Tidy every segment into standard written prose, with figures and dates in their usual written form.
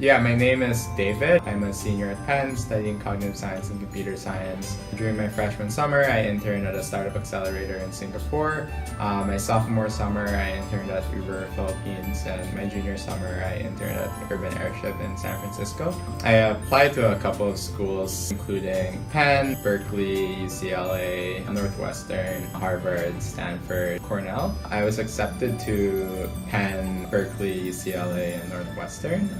Yeah, my name is David. I'm a senior at Penn studying cognitive science and computer science. During my freshman summer, I interned at a startup accelerator in Singapore. My sophomore summer, I interned at Uber Philippines, and my junior summer, I interned at Urban Airship in San Francisco. I applied to a couple of schools, including Penn, Berkeley, UCLA, Northwestern, Harvard, Stanford, Cornell. I was accepted to Penn, Berkeley, UCLA, and Northwestern.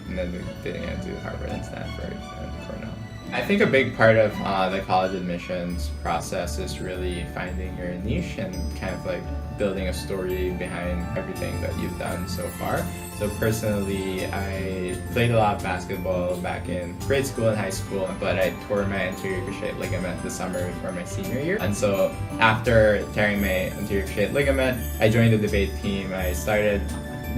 And then getting into Harvard and Stanford and Cornell. I think a big part of the college admissions process is really finding your niche and kind of like building a story behind everything that you've done so far. So personally, I played a lot of basketball back in grade school and high school, but I tore my anterior cruciate ligament the summer before my senior year. And so after tearing my anterior cruciate ligament, I joined the debate team. I started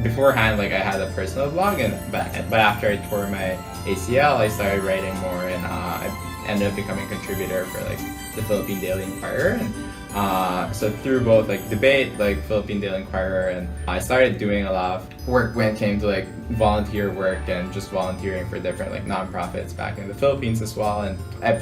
beforehand, like I had a personal blog, but after I tore my ACL, I started writing more, and I ended up becoming a contributor for like the Philippine Daily Inquirer. And so through both like debate, like Philippine Daily Inquirer, and I started doing a lot of work when it came to like volunteer work and just volunteering for different like nonprofits back in the Philippines as well. And I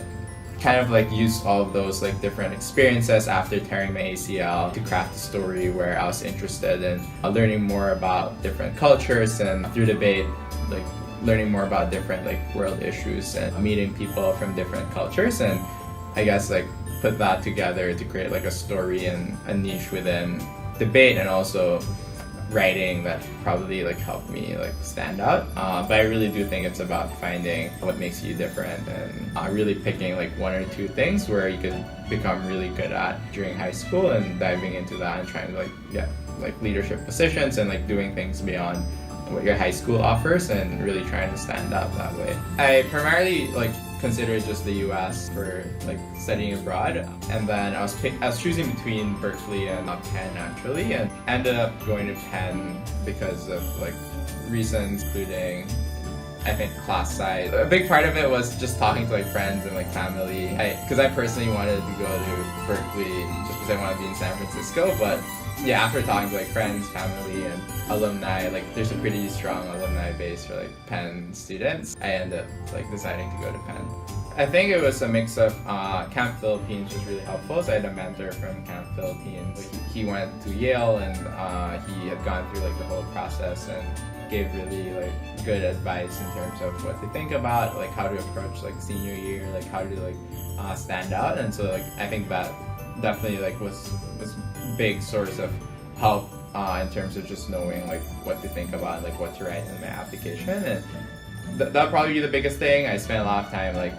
kind of like used all of those like different experiences after tearing my ACL to craft a story where I was interested in learning more about different cultures, and through debate, like learning more about different like world issues and meeting people from different cultures, and I guess like put that together to create like a story and a niche within debate, and also writing that probably like helped me like stand out. But I really do think it's about finding what makes you different, and really picking like one or two things where you could become really good at during high school, and diving into that and trying to like get like leadership positions and like doing things beyond what your high school offers, and really trying to stand out that way. I primarily like considered just the US for like studying abroad, and then I was choosing between Berkeley and Penn actually, and ended up going to Penn because of like reasons including I think class size. A big part of it was just talking to like friends and like family, because I personally wanted to go to Berkeley just because I wanted to be in San Francisco. But yeah, after talking to like friends, family, and alumni, like there's a pretty strong alumni base for like Penn students. I ended up like deciding to go to Penn. I think it was a mix of Camp Philippines was really helpful. So I had a mentor from Camp Philippines. He went to Yale, and he had gone through like the whole process and gave really like good advice in terms of what to think about, like how to approach like senior year, like how to like stand out. And so like I think that definitely like was big source of help in terms of just knowing like what to think about, like what to write in my application. And that'll probably be the biggest thing. I spent a lot of time like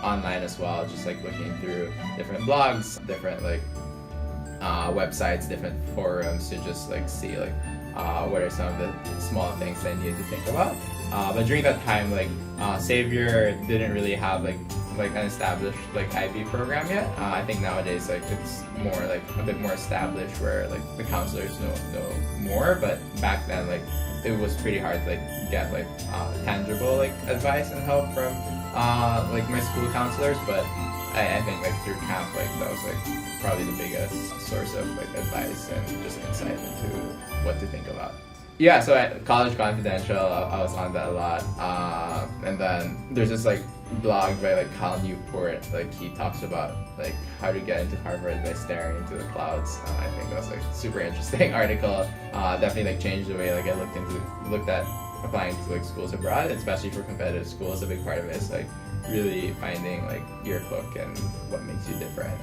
online as well, just like looking through different blogs, different like websites, different forums to just like see like what are some of the small things I needed to think about. But during that time, like Xavier didn't really have like an established like IB program yet. I think nowadays like it's more like a bit more established where like the counselors know more, but back then like it was pretty hard to like get like tangible like advice and help from like my school counselors. But I think like through camp, like that was like probably the biggest source of like advice and just insight into what to think about. Yeah, so at College Confidential, I was on that a lot. And then there's this like blog by like Cal Newport, like he talks about like how to get into Harvard by staring into the clouds. I think that was like super interesting article. Definitely like changed the way like I looked at applying to like schools abroad, especially for competitive schools. A big part of it is like really finding like your hook and what makes you different,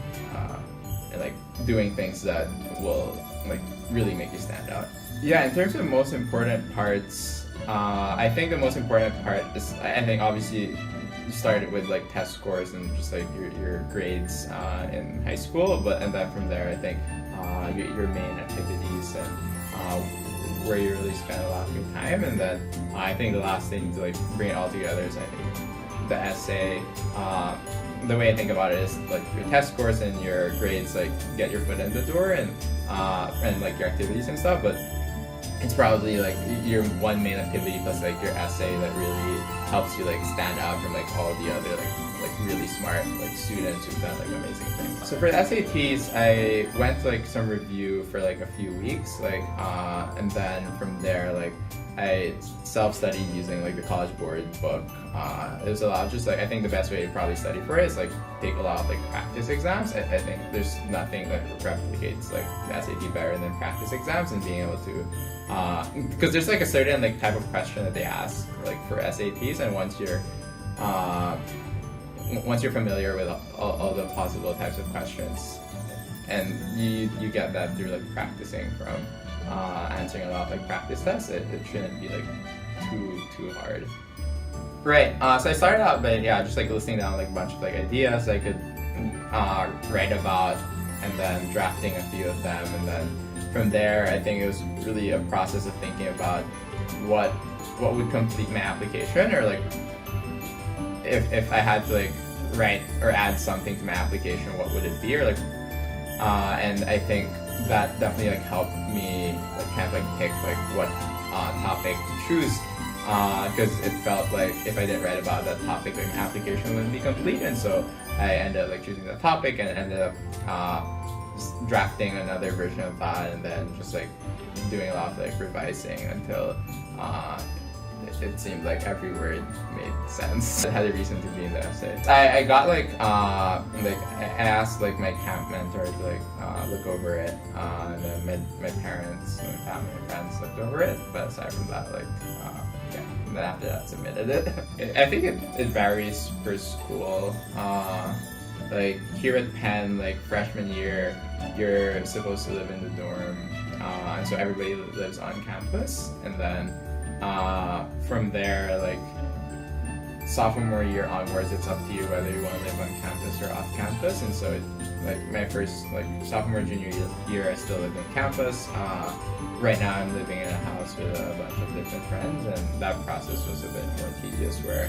and like doing things that will like really make you stand out. Yeah, in terms of most important parts, I think the most important part is, I think obviously you started with like test scores and just like your grades in high school, and then from there I think your main activities and where you really spend a lot of your time. And then I think the last thing to like bring it all together is I think the essay. The way I think about it is like your test scores and your grades like get your foot in the door, and like your activities and stuff, but it's probably like your one main activity plus like your essay that really helps you like stand out from like all the other like really smart like students who've done like amazing things. So for the SATs, I went to like some review for like a few weeks, and then from there like I self-studied using like the College Board book. It was a lot of just like, I think the best way to probably study for it is like take a lot of like practice exams. I think there's nothing that replicates like the SAT better than practice exams and being able to, because there's like a certain like type of question that they ask like for SATs, and once you're familiar with all the possible types of questions, and you get that through like practicing from answering a lot of like practice tests, it shouldn't be like too hard. Right. So I started out by just like listing down like a bunch of like ideas I could write about, and then drafting a few of them, and then from there I think it was really a process of thinking about what would complete my application, or like if I had to like write or add something to my application, what would it be, or like and I think that definitely like helped me like kind of like pick like what topic to choose, because it felt like if I didn't write about that topic, like my application wouldn't be complete, and so I ended up like choosing that topic and ended up just drafting another version of that, and then just like doing a lot of like revising until it seemed like every word made sense. It had a reason to be in the essay. I got like I asked like my camp mentor to like look over it, and then my parents, my family and friends looked over it, but aside from that, like and then after that submitted it. I think it varies per school. Like here at Penn, like freshman year, you're supposed to live in the dorm, and so everybody lives on campus, and then from there, like sophomore year onwards, it's up to you whether you want to live on campus or off campus. And so like my first like sophomore junior year I still lived on campus. Right now I'm living in a house with a bunch of different friends, and that process was a bit more tedious, where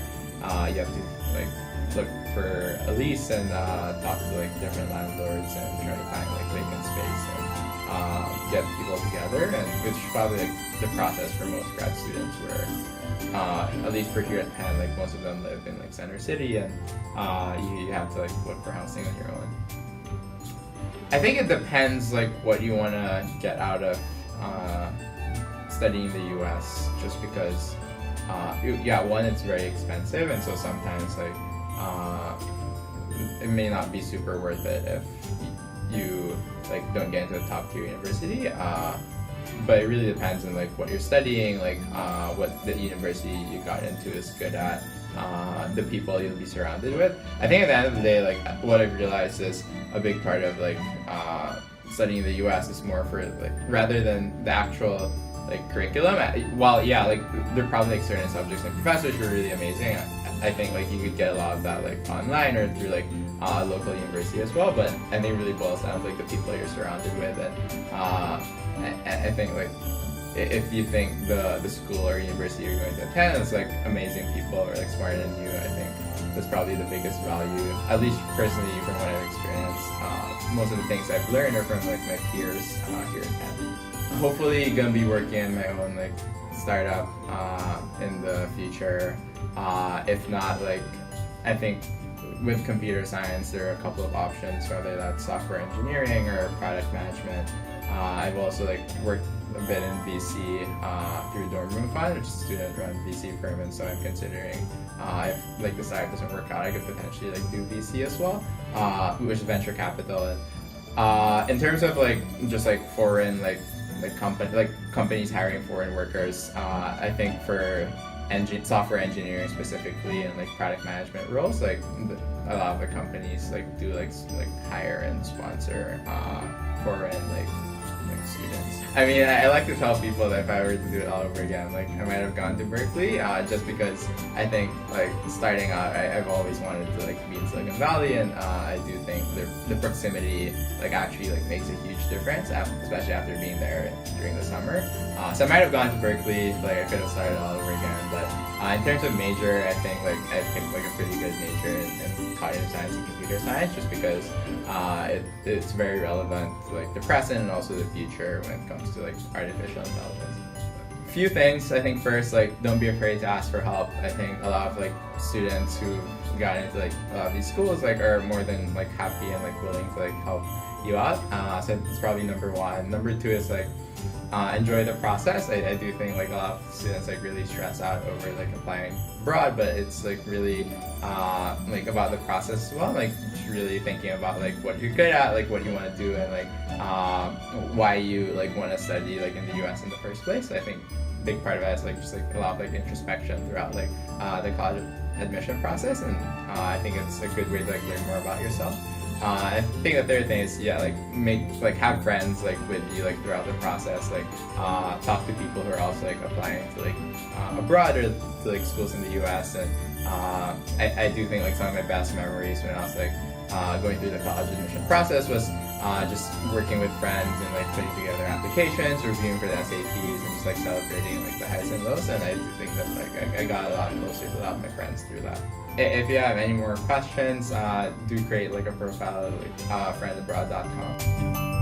you have to like look for a lease and talk to like different landlords and try to find like vacant space and get people together, and which is probably like the process for most grad students, where at least for here at Penn, like most of them live in like Center City, and you have to like look for housing on your own. I think it depends like what you want to get out of studying the US, just because one, it's very expensive, and so sometimes like it may not be super worth it if you like don't get into a top tier university, but it really depends on like what you're studying, like what the university you got into is good at, the people you'll be surrounded with. I think at the end of the day, like what I've realized is a big part of like studying in the US is more for like, rather than the actual like curriculum, while like there are probably like certain subjects and professors who are really amazing, I think like you could get a lot of that like online or through like local university as well, but I think it really boils down to like the people you're surrounded with, and I think like if you think the school or university you're going to attend is like amazing people or like smarter than you, I think that's probably the biggest value, at least personally from what I've experienced. Most of the things I've learned are from like my peers here at Penn. Hopefully gonna be working in my own like startup in the future. If not, like I think with computer science there are a couple of options, whether that's software engineering or product management. I've also like worked a bit in VC through Dorm Room Fund, which is a student-run VC firm, and so I'm considering if like the side doesn't work out, I could potentially like do VC as well, which is venture capital. And in terms of like just like foreign companies hiring foreign workers, I think for software engineering specifically and like product management roles, like a lot of the companies like do like hire and sponsor foreign like students. I mean, I like to tell people that if I were to do it all over again, like I might have gone to Berkeley, just because I think like starting out, I've always wanted to like be in Silicon Valley, and I do think the proximity like actually like makes a huge difference, especially after being there during the summer. So I might have gone to Berkeley, like I could have started all over again, but in terms of major, I think like I picked like a pretty good major in cognitive science and computer science, just because it's very relevant to like the present and also the future when it comes to like artificial intelligence. Few things. I think first, like don't be afraid to ask for help. I think a lot of like students who gotten into like a lot of these schools like are more than like happy and like willing to like help you out. So it's probably number one. Number two is like enjoy the process. I do think like a lot of students like really stress out over like applying abroad, but it's like really like about the process as well. Like just really thinking about like what you're good at, like what you want to do, and like why you like want to study like in the U.S. in the first place. I think a big part of it is like just like a lot of like introspection throughout like the college admission process, and I think it's a good way to like learn more about yourself. I think the third thing is have friends like with you like throughout the process, like talk to people who are also like applying to like abroad or to like schools in the U.S. and I do think like some of my best memories when I was like going through the college admission process was just working with friends and like putting together applications, reviewing for the SATs, and just like celebrating like the highs and lows. And I do think that like I got a lot closer to a lot of my friends through that. If you have any more questions, do create like a profile at like friendabroad.com.